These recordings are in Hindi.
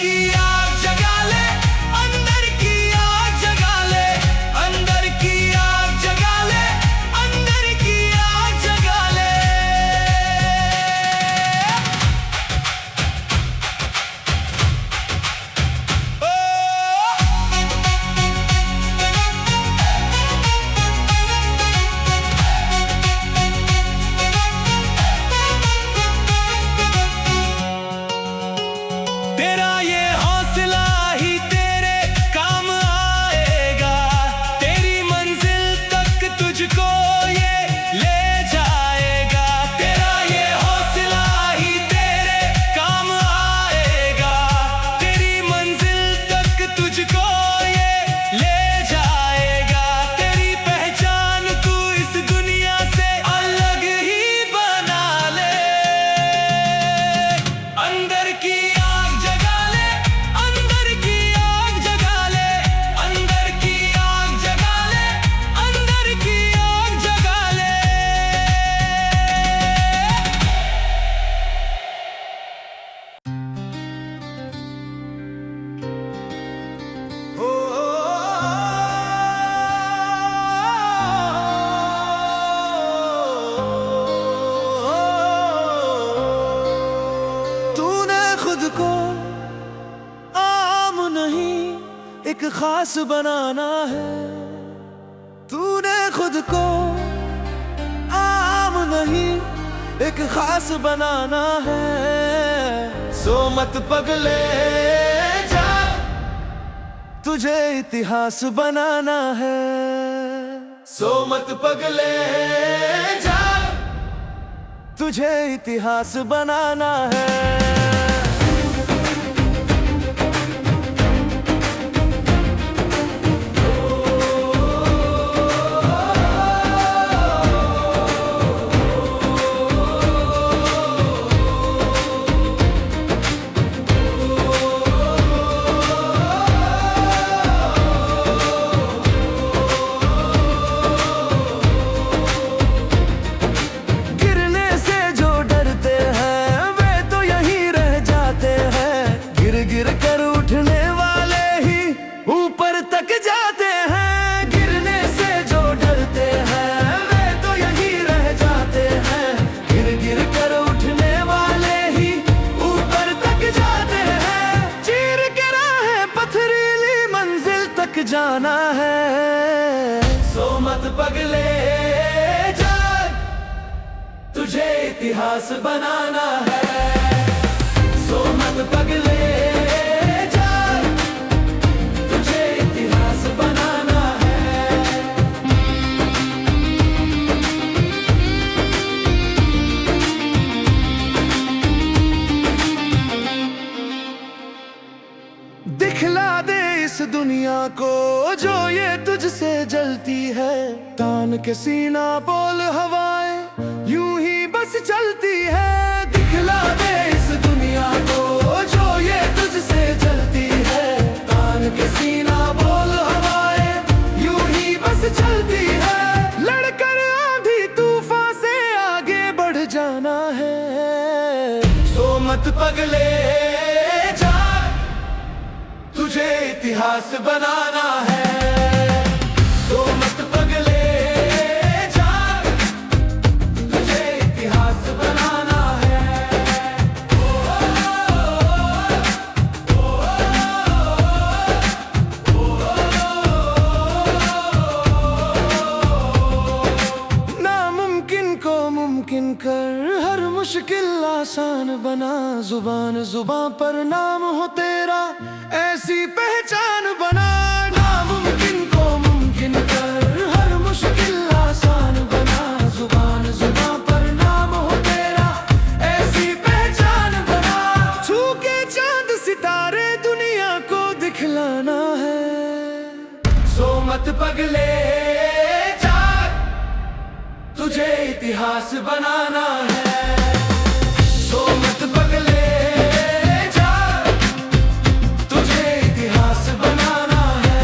की आग जगा ले, अंदर की आग जगा ले, अंदर की आग जगा ले, अंदर की आग जगा ले। तेरा ये हौसला ही तेरे काम आएगा, तेरी मंजिल तक तुझको ये ले जाएगा। तेरा ये हौसला ही तेरे काम आएगा, तेरी मंजिल तक तुझको ये ले जाएगा। तेरी पहचान तू इस दुनिया से अलग ही बना ले। अंदर की आग जगा ले, अंदर की आग जगा ले, अंदर की आग जगा ले, अंदर की आग जगा ले। ओ तूने खुद को आम नहीं एक खास बनाना है। तूने खुद को आम नहीं एक खास बनाना है। सो मत पगले जा, तुझे इतिहास बनाना है। सो मत पगले जा, तुझे इतिहास बनाना है। गिरने से जो डरते हैं वे तो यहीं रह जाते हैं। गिर गिर कर उठने वाले ही ऊपर तक जाते हैं। गिरने से जो डरते हैं वे तो यहीं रह जाते हैं। गिर गिर कर उठने वाले ही ऊपर तक जाते हैं। चीर के राहें पथरीली मंजिल तक जाना है। सो मत पगले जा, तुझे इतिहास बनाना है। सो मत पगले जा, तुझे इतिहास बनाना है। दिखला दे इस दुनिया को जो ये तुझसे जलती है। तान के सीना बोल हवाएं यूं ही बस चलती है। दिखला दे इस दुनिया को जो ये तुझसे जलती है। तान के सीना बोल हवाएं यूं ही बस चलती है। लड़कर आंधी तूफान से आगे बढ़ जाना है। सो मत पगले जा, तुझे इतिहास बनाना है। सो मत पगले जा, तुझे इतिहास बनाना है। नामुमकिन को मुमकिन कर हर मुश्किल आसान बना। जुबान जुबां पर नाम हो तेरा ऐसी पहचान बना। नामुमकिन को मुमकिन कर हर मुश्किल आसान बना। जुबान जुबां पर नाम हो तेरा ऐसी पहचान बना। छू के चांद सितारे दुनिया को दिखलाना है। सो मत पगले जा, तुझे इतिहास बनाना है। सो मत पगले जा, तुझे इतिहास बनाना है।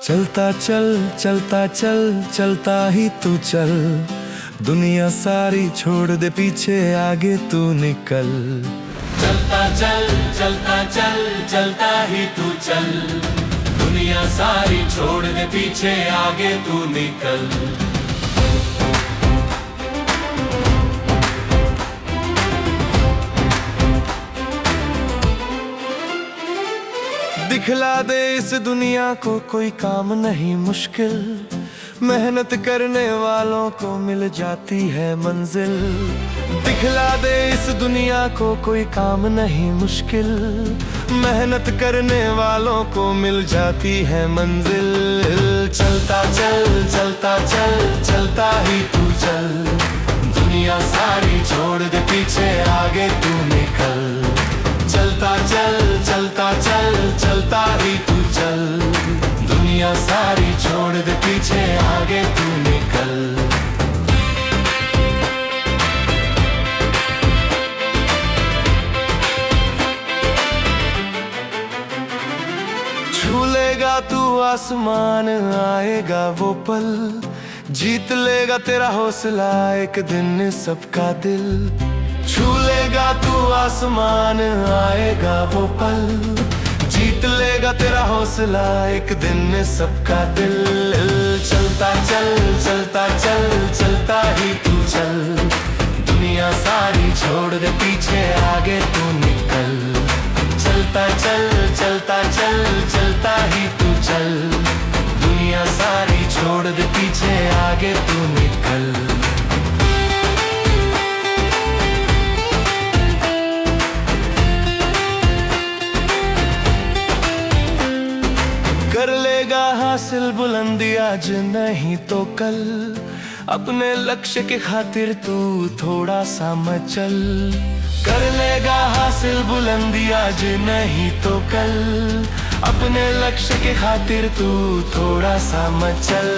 चलता चल चलता चल चलता ही तू चल, दुनिया सारी छोड़ दे पीछे, आगे तू निकल। चलता चल चलता चल चलता ही तू चल, दुनिया सारी छोड़ दे पीछे, आगे तू निकल। दिखला दे इस दुनिया को कोई काम नहीं मुश्किल, मेहनत करने वालों को मिल जाती है मंजिल। दिखला दे इस दुनिया को कोई काम नहीं मुश्किल, मेहनत करने वालों को मिल जाती है मंजिल। चलता चल चलता चल चलता ही तू चल, दुनिया सारी छोड़ दे पीछे, आगे तू निकल। चलता चल चलता चल चलता ही तू चल, दुनिया सारी छोड़ दे पीछे, आगे तू निकल। छू लेगा तू आसमान, आएगा वो पल, जीत लेगा तेरा हौसला एक दिन सबका दिल। छू लेगा तू आसमान, आएगा वो पल, जीत लेगा तेरा हौसला एक दिन सबका दिल। चलता चल चलता चल चलता ही तू चल, दुनिया सारी छोड़ दे पीछे, आगे तू निकल। चलता चल चलता चल चलता ही तू चल, दुनिया सारी छोड़ दे पीछे, आगे तू निकल। कर लेगा हासिल बुलंदी आज नहीं तो कल, अपने लक्ष्य के खातिर तू थोड़ा सा मचल। कर लेगा हासिल बुलंदी आज नहीं तो कल, अपने लक्ष्य के खातिर तू थोड़ा सा मचल।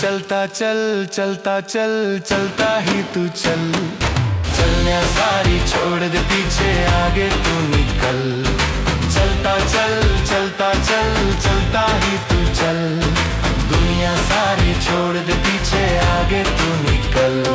चलता चल चलता चल चलता ही तू चल, चलने सारी छोड़ दे पीछे, आगे तू निकल। चलता चल चलता चल चलता ही तू चल, दुनिया सारी छोड़ दे पीछे, आगे तू निकल।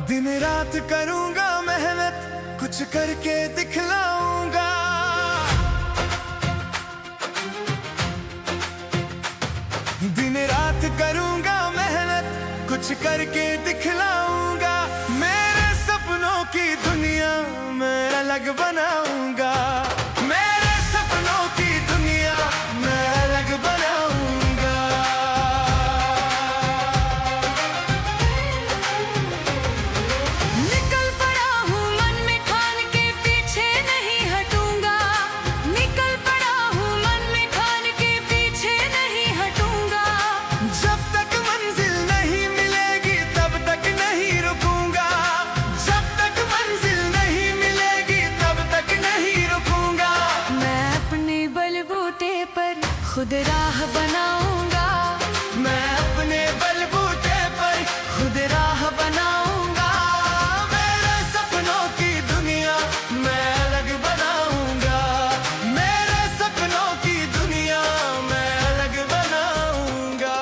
दिन रात करूंगा मेहनत, कुछ करके दिखलाऊंगा। दिन रात करूंगा मेहनत, कुछ करके दिखलाऊंगा। मेरे सपनों की दुनिया मैं अलग बनाऊंगा, मेरे सपनों की दुनिया मैं अलग बनाऊंगा। निकल पड़ा हूँ मन में ठान के, पीछे नहीं हटूंगा। निकल पड़ा हूँ मन में ठान के, पीछे नहीं हटूंगा। जब तक मंजिल नहीं मिलेगी तब तक नहीं रुकूंगा, जब तक मंजिल नहीं मिलेगी तब तक नहीं रुकूंगा। मैं अपने बलबूते पर खुद राह बनाऊंगा, मैं अपने बलबूते पर खुद राह बनाऊंगा। मेरे सपनों की दुनिया मैं अलग बनाऊंगा, मेरे सपनों की दुनिया मैं अलग बनाऊंगा।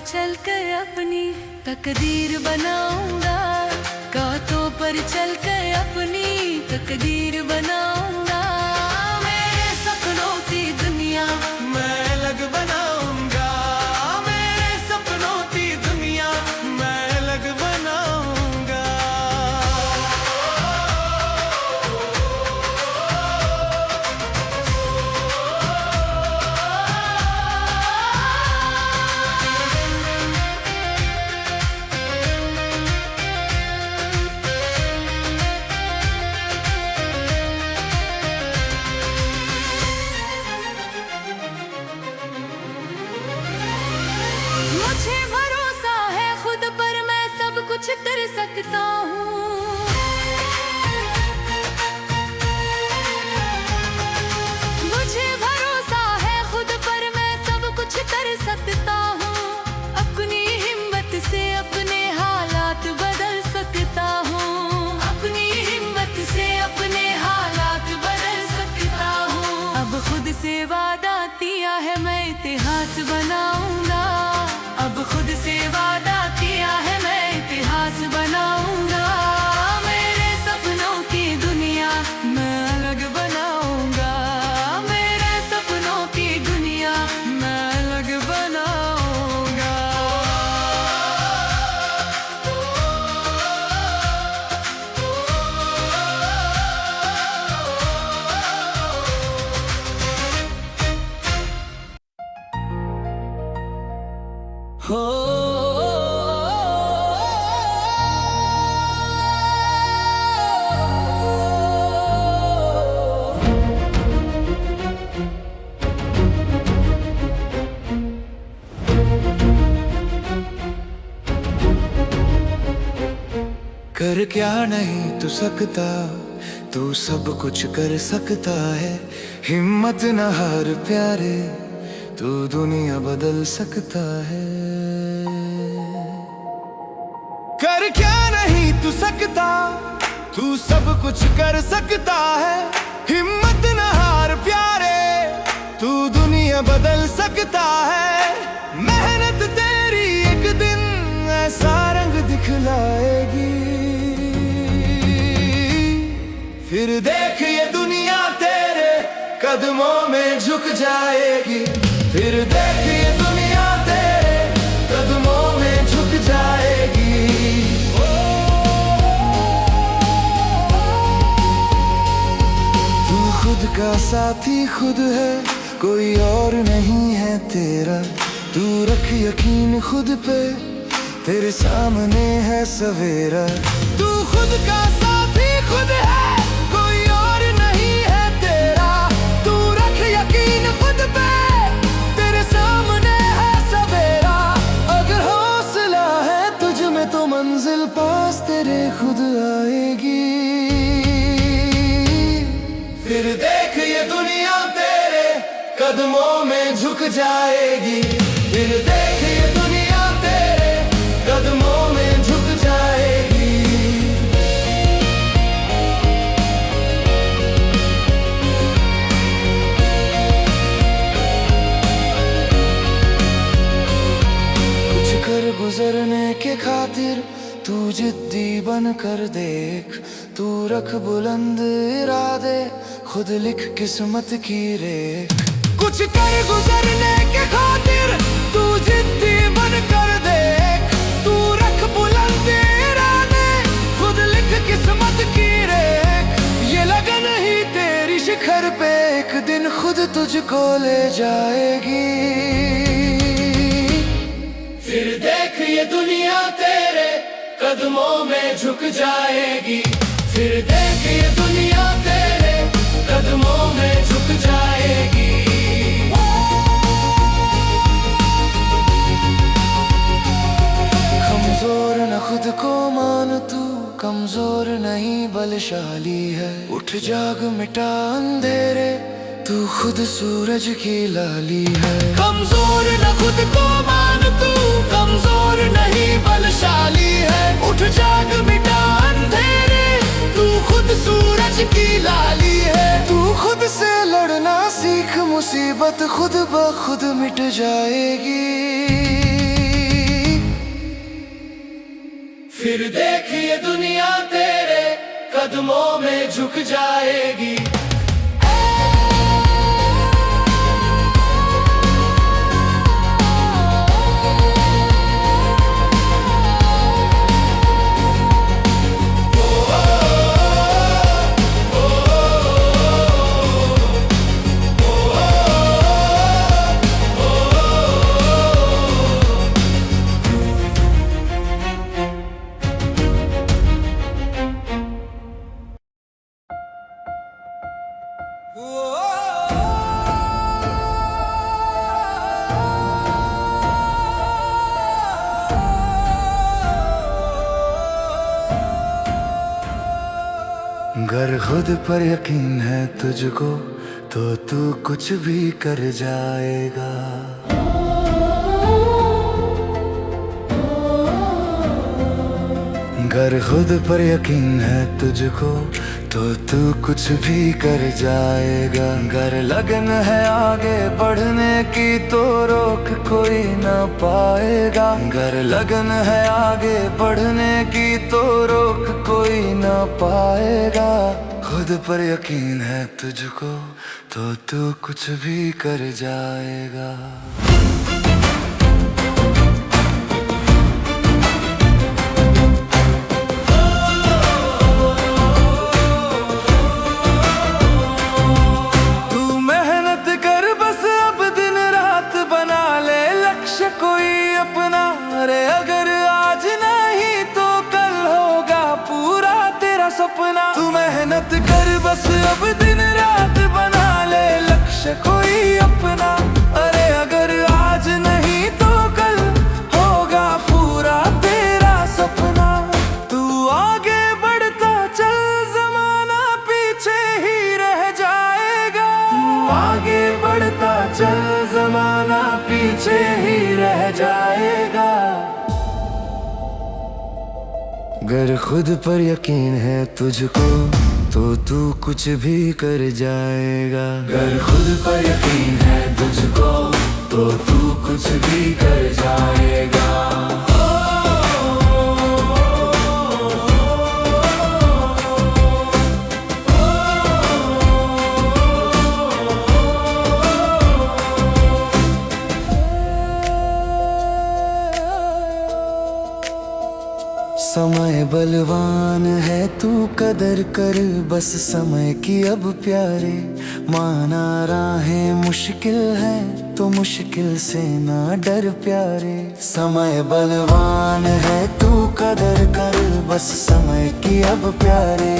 चलकर अपनी तकदीर बनाऊंगा, गातों पर चलकर अपनी तकदीर बनाऊंगा। मेरे सपनों की दुनिया मैं अलग बनाऊंगा, मेरे सपनों की दुनिया मैं अलग बनाऊंगा। मुझे भरोसा है खुद पर, मैं सब कुछ कर सकता हूँ। मुझे भरोसा है खुद पर, मैं सब कुछ कर सकता हूँ। अपनी हिम्मत से अपने हालात बदल सकता हूँ। अपनी हिम्मत से अपने हालात बदल सकता हूँ। अब खुद से वादा किया है मैं इतिहास बनाऊंगा। अब खुद से वादा किया है मैं इतिहास बनाऊंगा। मेरे सपनों की दुनिया मैं अलग बनाऊंगा। मेरे सपनों की दुनिया मैं अलग बनाऊंगा। कर क्या नहीं तू सकता, तू सब कुछ कर सकता है। हिम्मत न हार प्यारे, तू दुनिया बदल सकता है। कर क्या नहीं तू सकता, तू सब कुछ कर सकता है। हिम्मत न हार प्यारे, तू दुनिया बदल सकता है। मेहनत तेरी एक दिन ऐसा रंग दिखलाएगी, फिर देख ये दुनिया तेरे कदमों में झुक जाएगी। फिर देख ये दुनिया तेरे कदमों में झुक जाएगी। तू खुद का साथी खुद है, कोई और नहीं है तेरा। तू रख यकीन खुद पे, तेरे सामने है सवेरा। तू खुद का साथी खुद है, कोई और नहीं है तेरा। तू रख यकीन खुद पे, तेरे सामने है सवेरा। अगर हौसला है तुझ में तो मंजिल पास तेरे खुद आएगी। फिर देख ये दुनिया तेरे कदमों में झुक जाएगी। फिर देख ये दुनिया तेरे कदमों में झुक जाएगी। कुछ कर गुजरने के खातिर तू जिद्दी बन कर देख। तू रख बुलंद इरादे, खुद लिख किस्मत की रेख। कुछ कर गुजरने के खातिर तू जिद्दी बन कर देख। तू रख बुलंद इरादे, खुद लिख किस्मत की रेख। ये लगन ही तेरी शिखर पे एक दिन खुद तुझको ले जाएगी। फिर देख ये दुनिया तेरे कदमों में झुक जाएगी। फिर देख ये दुनिया तेरे कदमों में झुक जाएगी। कमजोर न खुद को मान तू, कमजोर नहीं बलशाली है। उठ जाग मिटा अंधेरे, तू खुद सूरज की लाली है। कमजोर न खुद को मान तू, कमजोर नहीं बलशाली है। उठ जाग मिटा अंधेरे, तू खुद सूरज की लाली है। तू खुद से लड़ना सीख, मुसीबत खुद ब खुद मिट जाएगी। फिर देखिए दुनिया तेरे कदमों में झुक जाएगी। अगर खुद पर यकीन है तुझको तो तू कुछ भी कर जाएगा। अगर खुद पर यकीन है तुझको तो तू कुछ भी कर जाएगा। अगर लगन है आगे बढ़ने की तो रोक कोई ना पाएगा। अगर लगन है आगे बढ़ने की तो रोक कोई ना पाएगा। खुद पर यकीन है तुझको तो तू कुछ भी कर जाएगा। सपना तू मेहनत कर बस अब दिन रात बना ले लक्ष्य कोई अपना। अरे अगर आज नहीं तो कल होगा पूरा तेरा सपना। तू आगे बढ़ता चल जमाना पीछे ही रह जाएगा। तू आगे बढ़ता चल जमाना पीछे ही रह जाएगा। अगर खुद पर यकीन है तुझको तो तू कुछ भी कर जाएगा। अगर खुद पर यकीन है तुझको तो तू कुछ भी कर जाएगा। समय बलवान है तू कदर कर बस समय की अब प्यारे। माना राहें मुश्किल है तो मुश्किल से ना डर प्यारे। समय बलवान है तू कदर कर बस समय की अब प्यारे।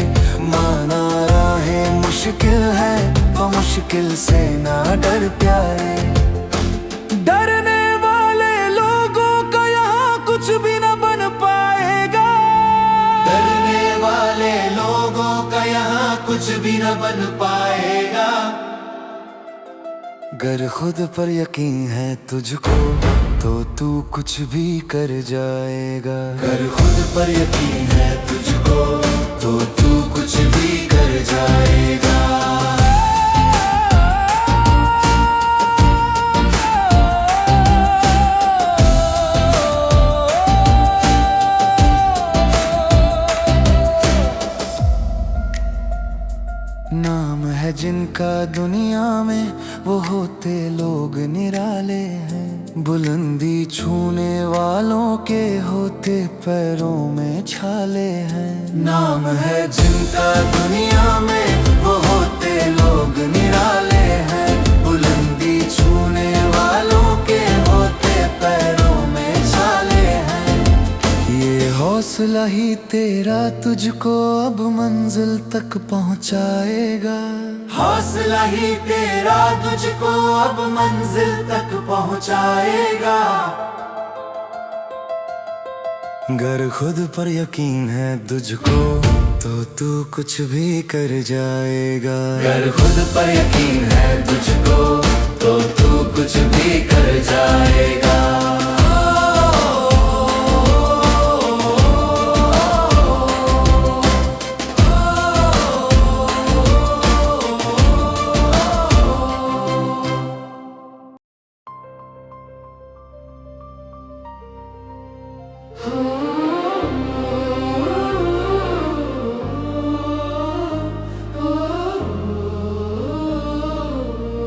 माना राहें मुश्किल है तो मुश्किल से ना डर प्यारे। डरने वाले लोगों का यहाँ कुछ भी ना बन पाएगा। डरने वाले लोगों का यहाँ कुछ भी न बन पाएगा। अगर खुद पर यकीन है तुझको तो तू कुछ भी कर जाएगा। अगर खुद पर यकीन है तुझको तो तू कुछ भी कर जाएगा। नाम है जिनका दुनिया में वो होते लोग निराले हैं। बुलंदी छूने वालों के होते पैरों में छाले हैं। नाम है जिनका दुनिया में वो होते लोग निराले हैं। बुलंदी छूने वालों के होते पैरों में छाले हैं। ये हौसला ही तेरा तुझको अब मंजिल तक पहुंचाएगा। हौसला ही तेरा तुझको अब मंजिल तक पहुंचाएगा। अगर खुद पर यकीन है तुझको तो तू कुछ भी कर जाएगा। अगर खुद पर यकीन है तुझको तो तू कुछ भी कर जाएगा।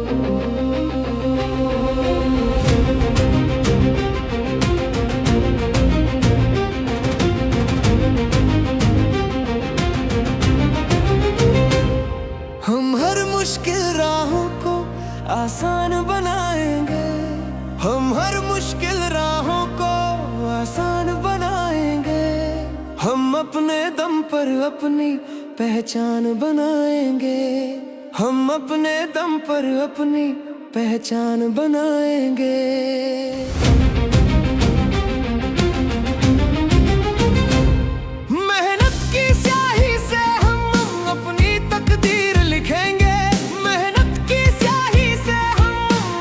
हम हर मुश्किल राहों को आसान बनाएंगे, हम हर मुश्किल राहों को आसान बनाएंगे। हम अपने दम पर अपनी पहचान बनाएंगे, हम अपने दम पर अपनी पहचान बनाएंगे। मेहनत की स्याही से हम अपनी तकदीर लिखेंगे, मेहनत की स्याही से हम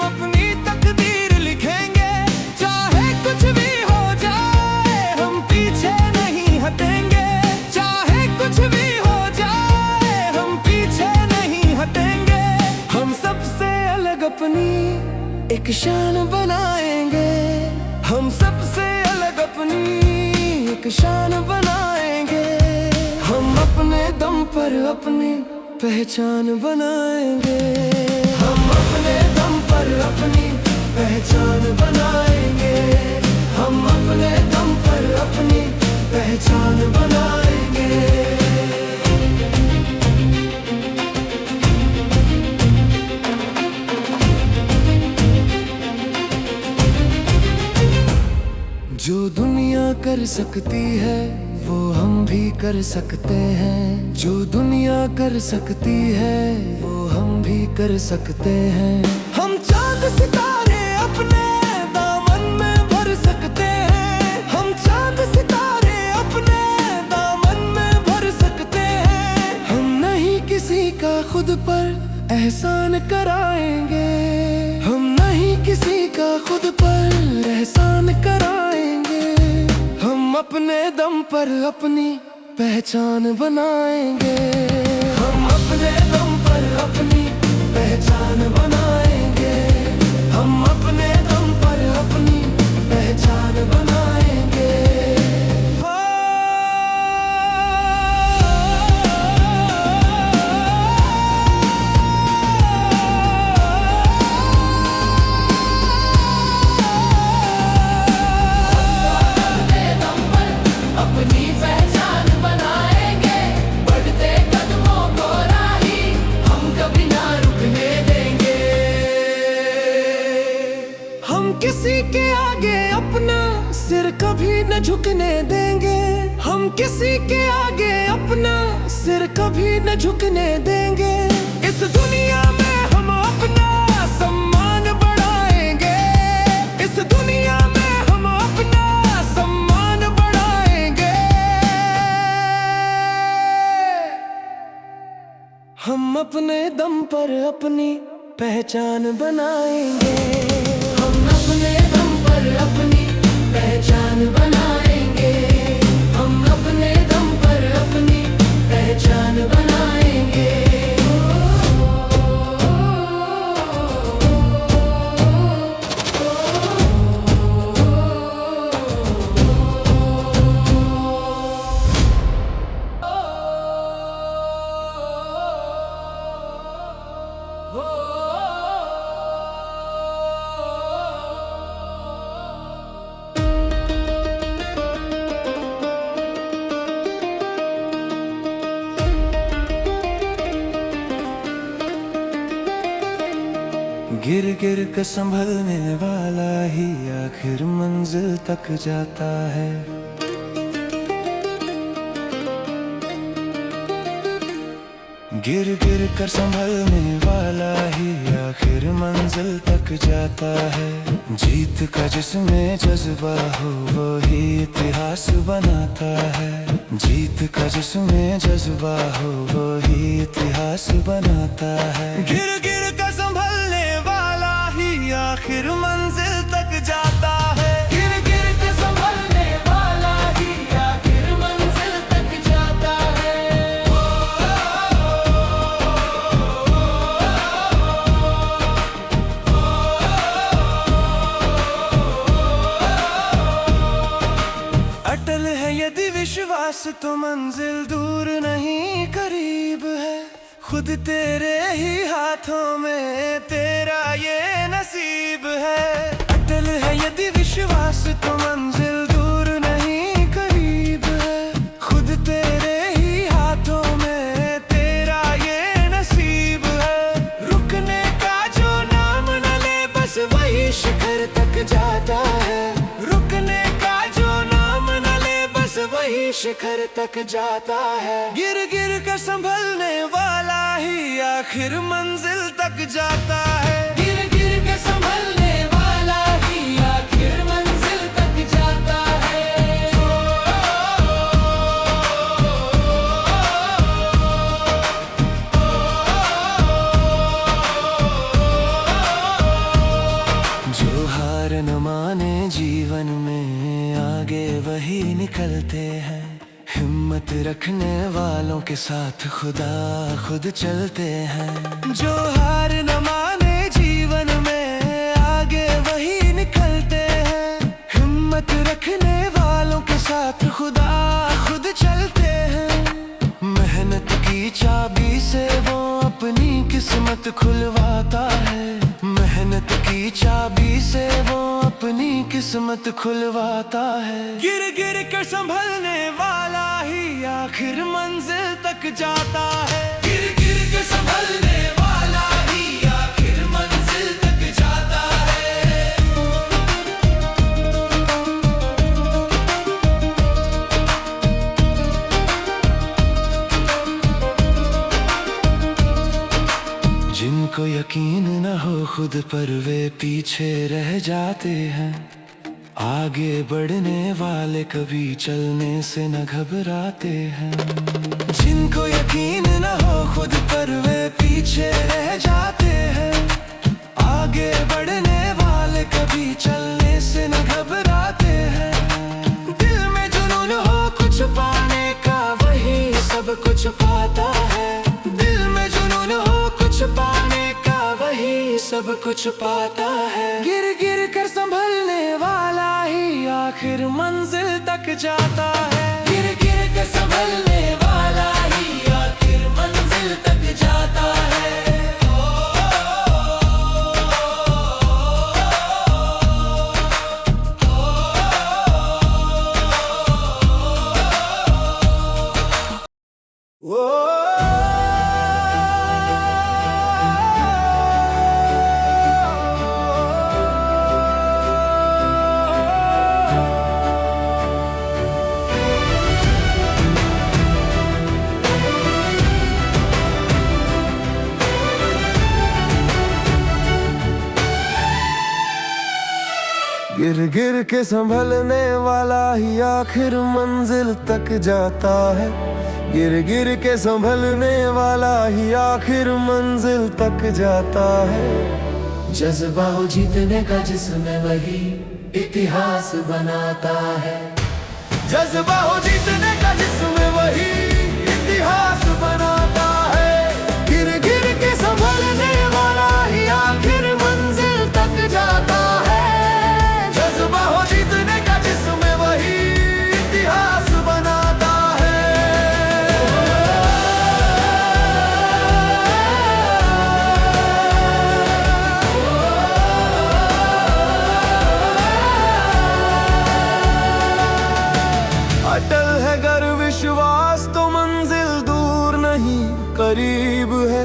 अपनी तकदीर लिखेंगे। चाहे कुछ भी हो जाए हम पीछे नहीं हटेंगे, चाहे कुछ भी हो जाए हम पीछे नहीं हटेंगे। हम सबसे अलग अपनी एक शान बनाएंगे, हम सबसे अलग अपनी एक शान बनाएंगे। हम अपने दम पर अपनी पहचान बनाएंगे, हम अपने दम पर अपनी पहचान बनाएंगे, हम अपने दम पर अपनी पहचान बनाएंगे। जो दुनिया कर सकती है वो हम भी कर सकते हैं, जो दुनिया कर सकती है वो हम भी कर सकते हैं। हम चांद सितारे अपने दामन में भर सकते हैं, हम चांद सितारे अपने दामन में भर सकते हैं। हम नहीं किसी का खुद पर एहसान कराएंगे, हम नहीं किसी का खुद पर एहसान कराएंगे। हम अपने दम पर अपनी पहचान बनाएंगे, हम अपने दम पर अपनी पहचान बनाएंगे, हम अपने दम पर अपनी पहचान बनाएंगे। अपनी पहचान बनाएंगे, बढ़ते कदमों को राही हम कभी ना रुकने देंगे। हम किसी के आगे अपना सिर कभी न झुकने देंगे, हम किसी के आगे अपना सिर कभी न झुकने देंगे। इस दुनिया में हम अपना सम्मान बढ़ाएंगे, इस दुनिया में हम अपना सम्मान बढ़ाएंगे। हम अपने दम पर अपनी पहचान बनाएंगे, हम अपने दम पर अपनी पहचान बनाएंगे, हम अपने दम पर अपनी पहचान बनाएंगे। गिर गिर कर संभलने वाला ही आखिर मंजिल तक जाता है। गिर गिर कर संभलने वाला ही आखिर मंजिल तक जाता है। जीत का जिसमें जज्बा हो वही इतिहास बनाता है, जीत का जिसमें जज्बा हो वही इतिहास बनाता है। गिर गिर कर संभलने वाला ही आखिर मंजिल तक जाता है, गिर गिर कर संभलने वाला ही आखिर मंजिल तक जाता है। अटल है यदि विश्वास तो मंजिल दूर नहीं करीब है। खुद तेरे ही हाथों में तेरे वही शिखर तक जाता है। गिर गिर कर संभलने वाला ही आखिर मंजिल तक जाता है। गिर गिर के संभलने वाला ही आखिर मंजिल तक जाता है। जो हार न माने जीवन में आगे वही निकलते हैं। हिम्मत रखने वालों के साथ खुदा खुद चलते हैं। जो हार न माने जीवन में आगे वही निकलते हैं। हिम्मत रखने वालों के साथ खुदा खुद चलते हैं। मेहनत की चाबी से वो अपनी किस्मत खुलवाता है। मेहनत की चाबी से वो अपनी किस्मत खुलवाता है। गिर गिर कर संभलने वाला ही आखिर मंजिल तक जाता है। गिर गिर के संभलने वाला ही आखिर मंजिल तक जाता है। जिनको यकीन न हो खुद पर वे पीछे रह जाते हैं। आगे बढ़ने वाले कभी चलने से न घबराते हैं। जिनको यकीन न हो खुद पर वे पीछे रह जाते हैं। आगे बढ़ने वाले कभी चलने से न घबराते हैं। दिल में जुनून हो कुछ पाने का वही सब कुछ पाता है। दिल में जुनून हो कुछ पाने का वही सब कुछ पाता है। गिर गिर कर संभलने वाला ही आखिर मंजिल तक जाता है। गिर गिर के संभलने वाला ही आखिर मंजिल तक जाता है। गिर गिर के संभलने वाला ही आखिर मंजिल तक जाता है। गिर गिर के संभलने वाला ही आखिर मंजिल तक जाता है। जज्बा हो जीतने का जिसमें वही इतिहास बनाता है। जज्बा हो जीतने का जिसमें वही इतिहास बनाता है। गिर गिर के संभलने वाला ही आखिर मंजिल तक जाता है। जज्बा हो जीतने का जिसमें वही इतिहास बनाता है। अटल है गर विश्वास तो मंजिल दूर नहीं करीब है।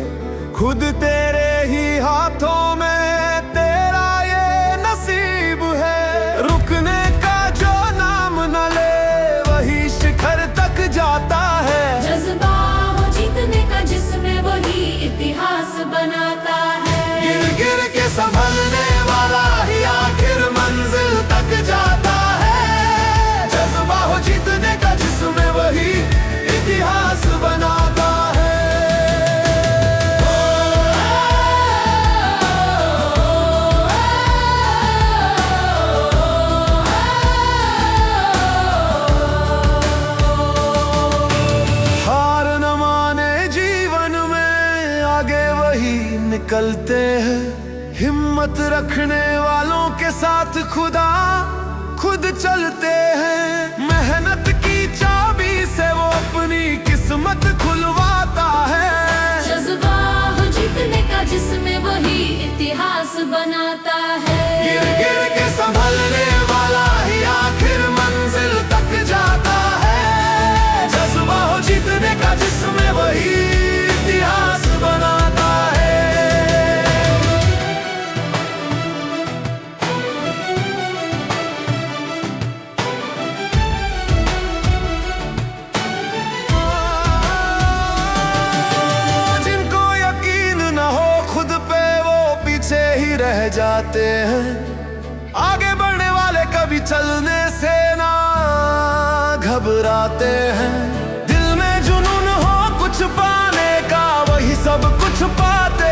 खुद तेरे ही हाथों में तेरा ये नसीब है। रुकने का जो नाम न ले वही शिखर तक जाता है। जज्बा हो जीतने का जिसमें वही इतिहास बनाता है। गिर गिर के संभलने वाला ही आखिर मंजिल तक जाता है। जज्बा हो जीतने का जिसमें वही इतिहास बनाता है। हार न माने जीवन में आगे वही निकलते हैं। हिम्मत रखने वालों के साथ खुदा खुद चलते हैं। मेहनत की चाबी से वो अपनी किस्मत खुलवाता है। जज्बा हो जीतने का जिसमें वही इतिहास बनाता है। गिर गिर के संभलने वाला ही आखिर मंजिल तक जाता है। जज्बा हो जीतने का जिसमें वही इतिहास बनाता है। रह जाते हैं। आगे बढ़ने वाले कभी चलने से ना घबराते हैं। दिल में जुनून हो कुछ पाने का, वही सब कुछ पाते